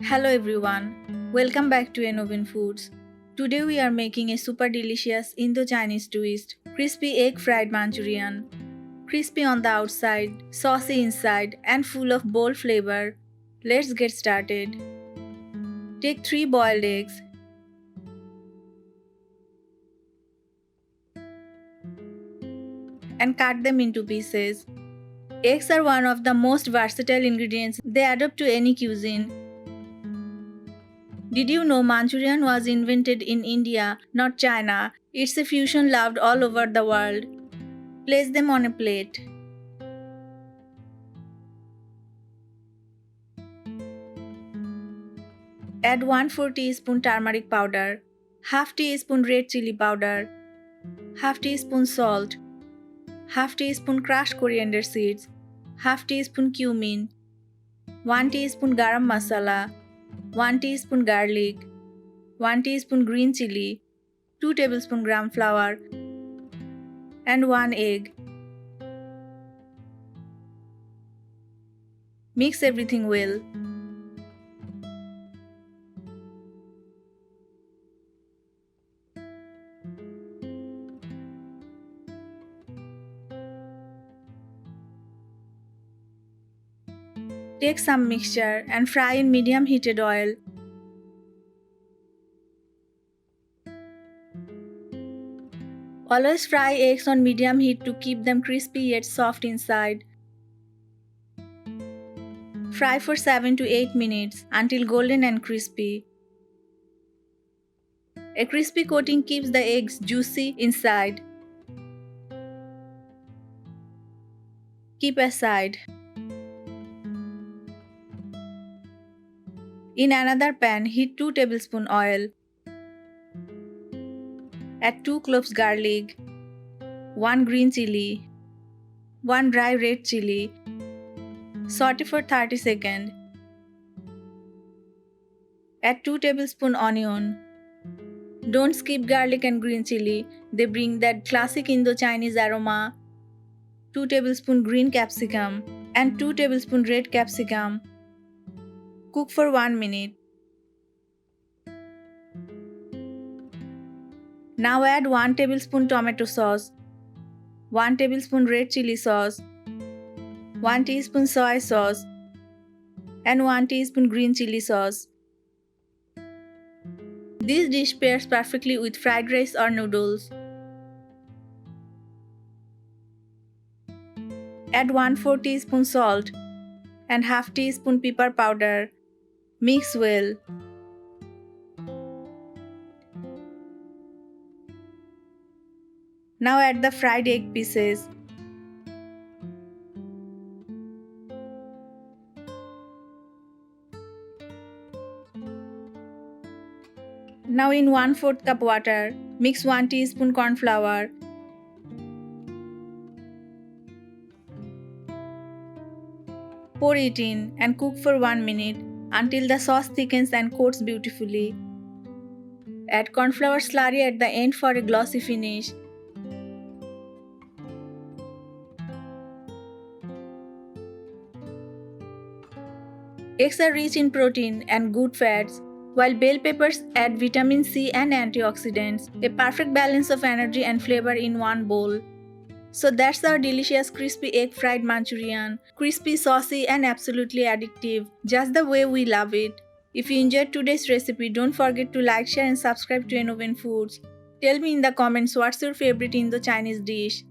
Hello everyone, welcome back to Innovin Foods. Today we are making a super delicious Indo-Chinese twist, crispy egg fried Manchurian. Crispy on the outside, saucy inside and full of bold flavor. Let's get started. Take 3 boiled eggs. And cut them into pieces. Eggs are one of the most versatile ingredients. They adapt to any cuisine. Did you know Manchurian was invented in India, not China? It's a fusion loved all over the world. Place them on a plate. Add 1/4 teaspoon turmeric powder, half teaspoon red chili powder, half teaspoon salt, half teaspoon crushed coriander seeds, half teaspoon cumin, 1 teaspoon garam masala, 1 teaspoon garlic, 1 teaspoon green chili, 2 tablespoon gram flour, and 1 egg. Mix everything well. Take some mixture and fry in medium heated oil. Always fry eggs on medium heat to keep them crispy yet soft inside. Fry for 7 to 8 minutes until golden and crispy. A crispy coating keeps the eggs juicy inside. Keep aside. In another pan, heat 2 tablespoon oil. Add 2 cloves garlic, 1 green chili, 1 dry red chili. Saute for 30 seconds. Add 2 tablespoon onion. Don't skip garlic and green chili, they bring that classic Indo-Chinese aroma. 2 tablespoon green capsicum and 2 tablespoon red capsicum. Cook for 1 minute. Now add 1 tablespoon tomato sauce, 1 tablespoon red chili sauce, 1 teaspoon soy sauce, and 1 teaspoon green chili sauce. This dish pairs perfectly with fried rice or noodles. Add 1/4 teaspoon salt and half teaspoon pepper powder. Mix well. Now add the fried egg pieces. Now in 1/4 cup water, mix 1 teaspoon corn flour. Pour it in and cook for 1 minute until the sauce thickens and coats beautifully. Add corn flour slurry at the end for a glossy finish. Eggs are rich in protein and good fats, while bell peppers add vitamin C and antioxidants, a perfect balance of energy and flavor in one bowl. So that's our delicious crispy egg fried Manchurian, crispy, saucy and absolutely addictive, just the way we love it. If you enjoyed today's recipe, don't forget to like, share and subscribe to Innovin Foods. Tell me in the comments what's your favorite Indo-Chinese dish.